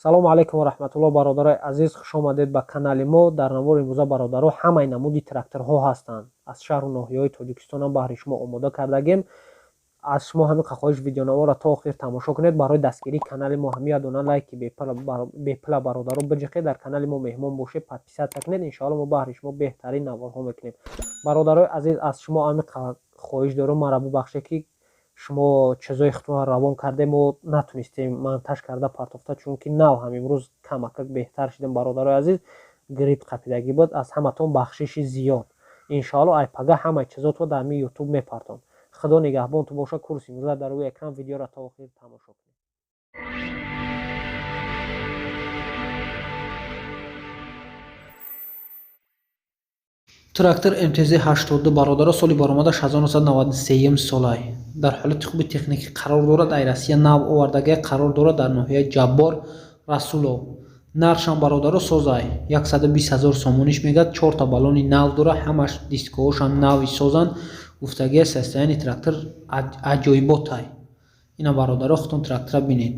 салому алайкум ва раҳматуллоҳ. бародарои азиз, хуш омадед ба канали мо. дар навори имрӯза бародаро ҳамаи намуди тракторҳо ҳастанд. аз шаҳру ноҳияҳои тоҷикистонам баҳри шумо омода кардагем. аз шумо ҳамин хоҳиш видеонаворро то охир тамошо кунед. барои дастгирии канали мо ҳамин ядона лайки бепла бародаро биҷиқед. дар канали мо меҳмон бошед, подписатсия кунед. иншоалло мо баҳри шумо беҳтарин наворҳо мекунем. бародарои азиз, аз шумо ҳамин хоҳиш дорам, маро бубахшед ки шумо чизои худро равон карде мо натунистем монтаж карда партофта, чунки нав ҳам имрӯз камакак беҳтар шидем. бародарои азиз, грипп қапидагӣ буд. аз ҳаматон бахшиши зиёд. иншоалло айпага ҳамаи чизотро дар ми ютуб мепартом. худо нигаҳбонтон боша. курси имрӯза дар рӯи экран видеоро то охир тамошо кунед. трактор МТЗ-80 бародаро соли баромадаш 1993 солай. дар ҳолати хуби техникӣ қарор дорад. ай Россия нав овардагӣ қарор дорад дар ноҳияи Ҷаббор Расулов. нархшам бародаро созай 120 000 сомониш мегӯяд. 4 та баллони нав дора, ҳамаш дискҳоашам нави созанд. гуфтагии состоянии трактор аҷоиботай. ина бародаро худтон трактора бинед.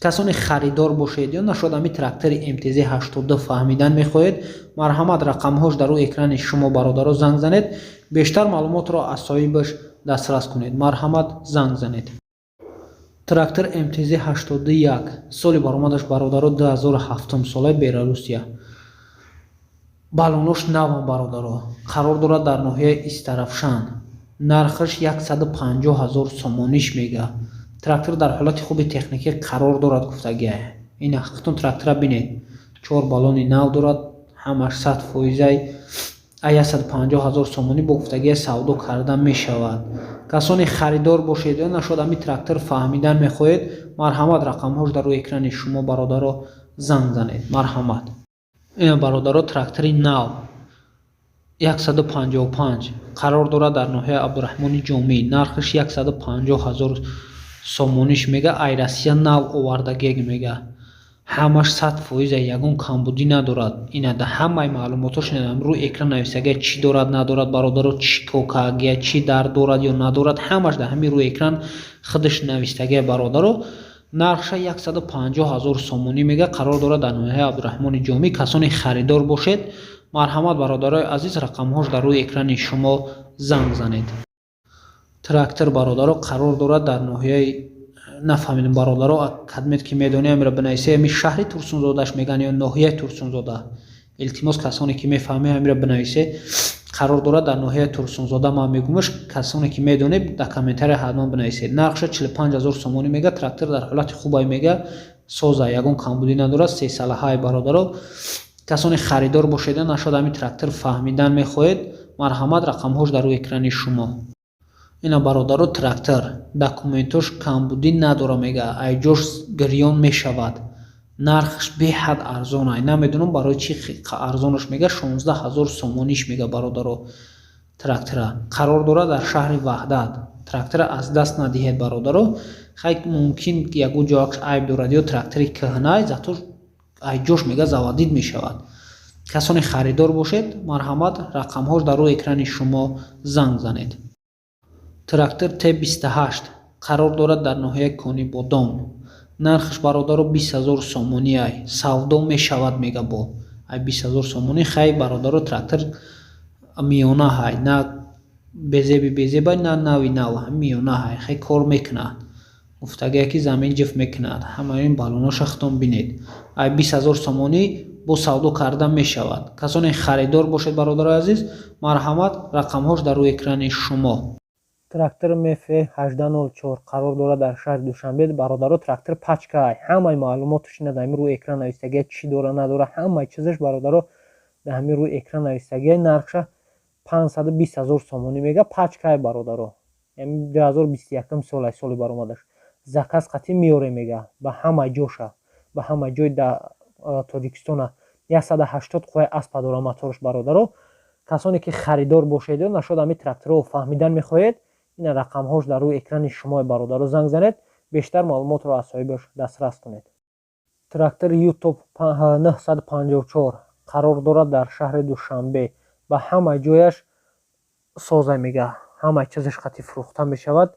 касоне харидор бошед ё нашод ҳами трактори МТЗ-80 фаҳмидан мехоҳед, марҳамат рақамҳош дар рӯи экрани шумо бародаро занг занед. бештар маълумотро аз соҳибаш дастрас кунед. марҳамат, занг занед. трактор МТЗ-81 соли баромадаш бародаро 2007 солаи Беларусия. баллонош навам бародаро. қарор дорад дар ноҳияи Истарафшан. нархаш 150 000 сомониш мега. трактор дар ҳолати хуби техникӣ қарор дорад гуфтагия. ин ҳақиқатон трактора бинед. 4 баллони нав дорад, ҳамаш 100%. 150 000 сомонӣ бо гуфтагия савдо карда мешавад. касоне харидор бошед ё нашод ҳами трактор фаҳмидан мехоҳед, марҳамат рақамҳош дар рӯи экрани шумо бародаро занг занед. марҳамат. ин бародаро трактори нав 155 қарор дорад дар ноҳияи Абдураҳмони Ҷомӣ. нархаш 150 000 сомониш мега. ай Россия нав овардагӣ мега. ҳамаш 100%, ягон камбудӣ надорад. ина да ҳамаи маълумотош рӯи экран нависагия, чӣ дорад надорад бародаро, чӣ кокаагия, чӣ дар дорад ё надорад, ҳамаш да ҳамин рӯи экран худаш навистагия бародаро. нархша 150 000 сомонӣ мега. қарор дорад дар ноҳияи Абдураҳмони Ҷомӣ. касоне харидор бошед, марҳамат бародарои азиз, рақамҳош дар рӯи экрани шумо занг занед. трактор бародаро қарор дорад дар ноҳияи нафаҳмидем бародаро кадмет ки медони амира бинависе ами шаҳри Турсунзодаш меган ё ноҳияи Турсунзода. илтимос касоне ки мефаҳме амира бинависе. қарор дорад дар ноҳияи Турсунзода. ман мегумаш касоне ки медоне дар комментария ҳатман бинависед. нархша 45 000 сомонӣ мега. трактор дар ҳолати хубай мега. соза, ягон камбудӣ надорад. 3 салаҳаи бародаро. касоне харидор бошед ё нашод ҳами трактор фаҳмидан мехоҳед, марҳамат рақамҳош дар рӯи экрани шумо. ина бародаро трактор документош камбудӣ надора мега. айҷош гирён мешавад. нархш беҳад арзонай. намедонам барои чӣ арзонаш мега. 16 000 сомониш мега бародаро. трактора қарор дорад дар шаҳри Ваҳдат. трактора аз даст надиҳед бародаро. хай мумкин ягон ҷояш айб дорад ё трактори кӯҳнай, зато айҷош мега заводид мешавад. касоне харидор бошед, марҳамат рақамҳош дар рӯи экрани шумо занг занед. трактор Т28 қарор дорад дар ноҳияи Кони Бодом. нархш бародаро 20 000 сомонӣ ай. савдо мешавад мега бо. ай 20 000 сомонӣ хай бародаро трактор миёна ҳай. на безеби безебай, на нави нав, миёна ҳай. хай кор мекунад. гуфтагия ки замин ҷифт мекунад. ҳамаин баллоноша худтон бинед. ай 20 000 сомонӣ бо савдо карда мешавад. касоне харидор бошед бародарои азиз, марҳамат рақамҳош дар рӯи экрани шумо. трактор МФ-1804 қарор дорад дар шаҳри Душанбе. бародаро трактор пачкай. ҳамаи маълумоташ ина дар ҳамин рӯи экран навистагия, чӣ дора надора, ҳамаи чизаш бародаро дар ҳамин рӯи экран навистагия. нархша 520 000 сомонӣ мега. пачкай бародаро. яъни 2021 солай соли баромадаш. заказ қатӣ миёре мега. ба ҳамаи ҷоша, ба ҳамаи ҷои дар Тоҷикистона 180 қои аспа дора моторш бародаро. касоне ки харидор бошед ё нашод ҳами тракторро фаҳмидан мехоҳед, ина рақамҳош дар рӯи экрани шумои бародаро занг занед. бештар маълумотро аз соҳибаш дастрас кунед. трактор YouTube 954 қарор дорад дар шаҳри Душанбе. ба ҳамаи ҷояш соза мега. ҳамаи чизаш қатӣ фурӯхта мешавад.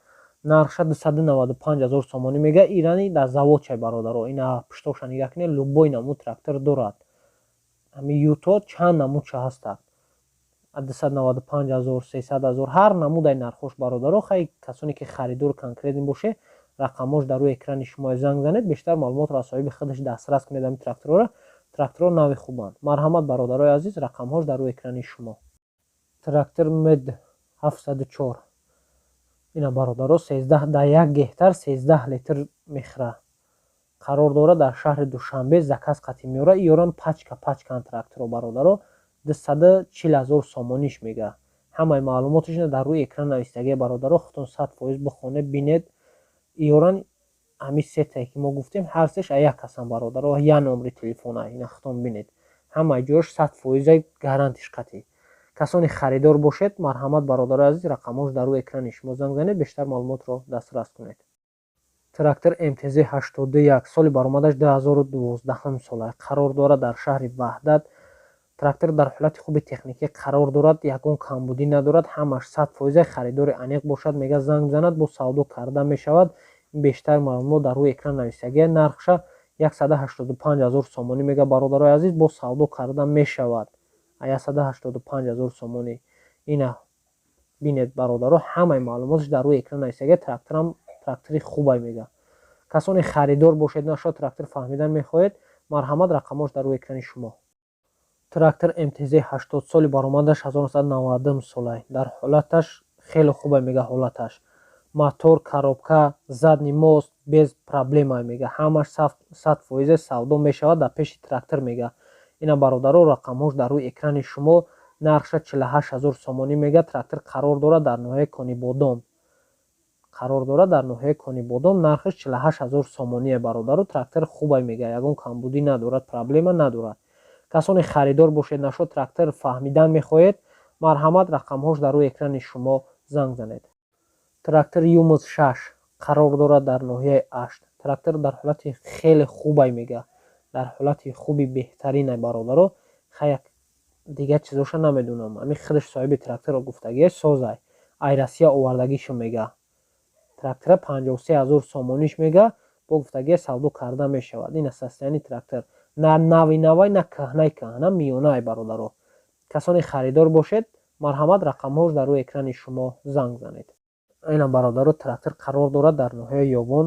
нархша 295 000 сомонӣ мега. ирани дар завод чай бародаро. Ина пиштоша нигаҳ кинед, любой намуд трактор дорад. ҳами юто чанд намудша ҳастад. 295 000, 300 000, ҳар намудай нархош бародаро. хай касоне ки харидор конкретни боше, рақамош дар рӯи экрани шумо занг занед, бештар маълумотро аз соҳиби худаш дастрас кунед. ҳами тракторро, тракторро нави хубанд. марҳамат бародарои азиз, рақамҳош дар рӯи экрани шумо. Трактор мед 704. ина бародаро 13 дар 1 гектар 13 литр мехра. қарор дорад дар шаҳри Душанбе. заказ қатъӣ меёрад. иёран пачкан тракторо бародаро 240 000 сомониш мега. ҳамаи маълумоташон дар рӯи экран навистагия бародаро. худтон 100% бихонед бинед. иёран ҳами сетае ки мо гуфтем ҳар сеш а як ҳастанд бародаро. як номери телефона ина худтон бинед. ҳамаи ҷояш 100% гарантиш қатъӣ. касоне харидор бошед, марҳамат бародарои азиз, рақамош дар рӯи экрани шумо занг занед, бештар маълумотро дастрас кунед. Трактор МТЗ 81, соли баромадаш 2012 сола. қарор дорад дар шаҳри Ваҳдат. трактор дар ҳолати хуби техникӣ қарор дорад, ягон камбудӣ надорад, ҳамаш 100% харидори аниқ бошад, мега занг занад, бо савдо карда мешавад. бештар маълумот дар рӯи экран навистагия. нархша 185 000 сомонӣ мега бародарои азиз, бо савдо карда мешавад. 185 000 сомонӣ. ина бинед бародаро, ҳамаи маълумоташ дар рӯи экран навистагия. тракторам трактори хубай мега. касоне харидор бошед, нашод трактор фаҳмидан мехоҳед, марҳамат, рақамош дар рӯи экрани шумо. трактор МТЗ 80, соли баромадаш 1990 солай. дар ҳолаташ хеле хубай мега. ҳолаташ мотор, коробка, задни мост без проблема мега. ҳамаш 100% савдо мешавад дар пеши трактор мега. ина бародаро, рақамҳош дар рӯи экрани шумо. нархша 48 000 сомонӣ мега. трактор қарор дорад дар ноҳияи Конибодом. қарор дорад дар ноҳияи Конибодом. нархаш 48 000 сомоние бародаро. трактор хубай мега. ягон камбудӣ надорад, проблема надорад. касоне харидор бошед, нашод трактор фаҳмидан мехоҳед, марҳамат, рақамҳош дар рӯи экрани шумо занг занед. трактор Юмус 6 қарор дорад дар ноҳияи Ашт. трактор дар ҳолати хеле хубай мега. дар ҳолати хуби беҳтаринай бародаро. хай дигар чизоша намедонам. ами худаш соҳиби тракторро гуфтагия созай. айрасия овардагишо мега. трактора 53 000 сомониш мега. бо гуфтагия савдо карда мешавад. ина состоянии трактор. на нави навай, на каҳнаи каҳна, миёнаи бародаро. касоне харидор бошед, марҳамат, рақамҳош дар рӯи экрани шумо занг занед. ина бародаро, трактор қарор дорад дар ноҳияи Ёвон.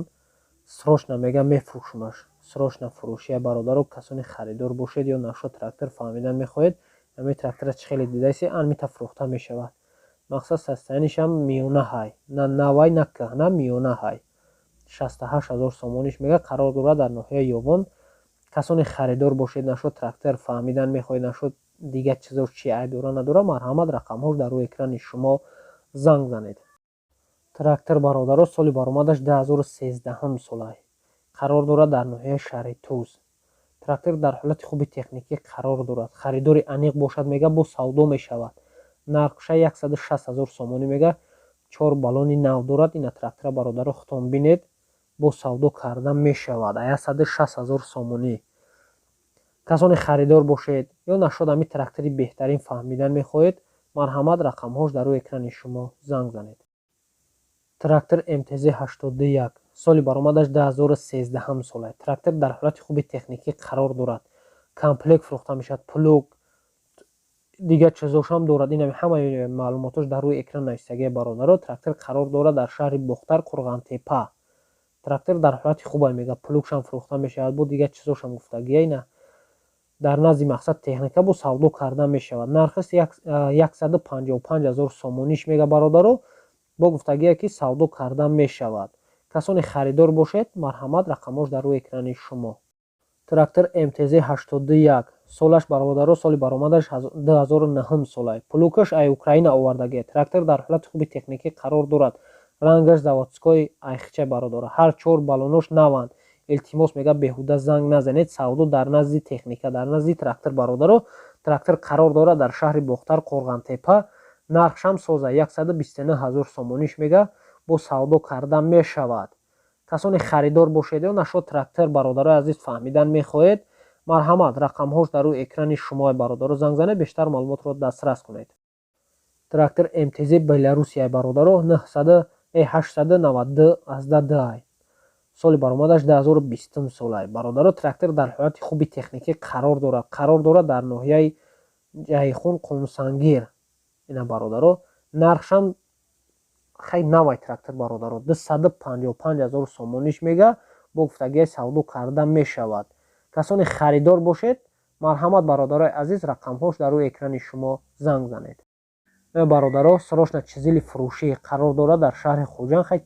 срочна мега, мефурӯшмаш. срочна фурӯшия бародаро. касоне харидор бошед ё нашод трактор фаҳмидан мехоҳед, ҳамин трактора чӣ хеле дидаси анмита фурӯхта мешавад. мақсад состоянишам миёна ҳай. на навай, на каҳна, миёна ҳай. 68 000 сомониш мега. қарор дорад дар ноҳияи Ёвон. касоне харидор бошед, нашод трактор фаҳмидан мехоҳед, нашод дигар чизош чи айб дора надора, марҳамат, рақамҳош дар рӯи экрани шумо занг занед. трактор бародаро, соли баромадаш 2013 солай. қарор дорад дар ноҳияи шаҳри Туз. трактор дар ҳолати хуби техникӣ қарор дорад. харидори аниқ бошад мега, бо савдо мешавад. нархша 160 000 сомонӣ мега. 4 балони нав дорад. ина трактора бародаро, худтон бинед, бо савдо карда мешавад. 160 000 сомонӣ. касоне харидор бошед ё нашод ҳами трактори беҳтарин фаҳмидан мехоҳед, марҳамат, рақамҳош дар рӯи экрани шумо занг занед. трактор МТЗ 81, соли баромадаш 2013 солай. трактор дар ҳолати хуби техникӣ қарор дорад. комплект фурӯхта мешавад, плуг, дигар чизошам дорад. ин ҳамаи маълумотош дар рӯи экран навистагия бародаро. трактор қарор дорад дар шаҳри Бухтар, Қурғантепа. трактор дар ҳолати хубай мега. плугшам фурӯхта мешавад, бо дигар чизошам гуфтагия. ина дар назди мақсад техника бо савдо карда мешавад. нархис 155 000 сомониш мега бародаро. бо гуфтагия ки савдо карда мешавад. касоне харидор бошед, марҳамат, рақамош дар рӯи экрани шумо. трактор МТЗ 81, солаш бародаро, соли баромадаш 2009 солай. плугаш ай Украина овардагия. трактор дар ҳолати хуби техникӣ қарор дорад. рангаш заводской айхича бародаро. ҳар 4 балонош наванд. илтимос мега беҳуда занг назанед. савдо дар назди техника, дар назди трактор бародаро. трактор қарор дорад дар шаҳри Бухтар, Қурғантепа. нархшам соза 129 000 сомониш мега. бо савдо карда мешавад. касоне харидор бошед ё нашод трактор бародарои азиз фаҳмидан мехоҳед, марҳамат, рақамҳош дар рӯи экрани шумо бародаро занг занед, бештар маълумотро дастрас кунед. трактор МТЗ Беларусия бародаро 892 азда дай. соли баромадаш 2020 солай. бародаро, трактор дар ҳолати хуби техникӣ қарор дорад. Қарор дорад дар ноҳияи Ҷайхун, Қумсангир. Ина бародаро, нархшам хай навай трактор бародаро 255,000 сомониш мега, бо гуфтагии савдо карда мешавад. касоне харидор бошед, марҳамат бародарои азиз, рақамҳош дар рӯи экрани шумо занг занед. бародаро, срочно чизили фурӯшӣ қарор дорад дар шаҳри Хуҷанд. хай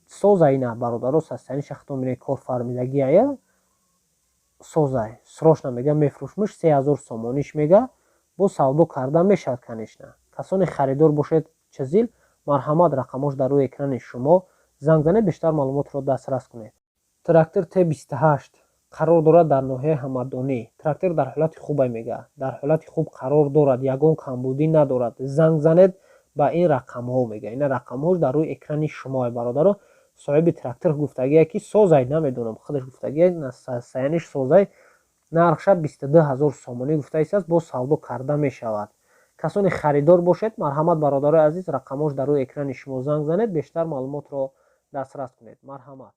созай ина бародаро, састани шахтомине кор фармидагӣ ая созай. Срочно мега мефурӯшмиш 3000 сомониш мега, бо савдо карда мешавад конечно. касоне харидор бошед чизил, марҳамат рақамош дар рӯи экрани шумо занг занед, бештар маълумотро дастрас кунед. трактор Т28 қарор дорад дар ноҳияи Ҳамадонӣ. трактор дар ҳолати хубай мега, дар ҳолати хуб қарор дорад, ягон камбудӣ надорад. занг занед ба ин рақамҳо мега. ина рақамҳош дар рӯи экрани шумо. бародаро, соҳиби трактор гуфтагие ки созай, намедонам худаш гуфтагие саяниш созай, нархша 22000 сомонӣ гуфта истааст, бо савдо карда мешавад. касоне харидор бошед, марҳамат бародарои азиз, рақамош дар рӯи экрани шумо занг занед, бештар маълумотро дастрас кунед. марҳамат.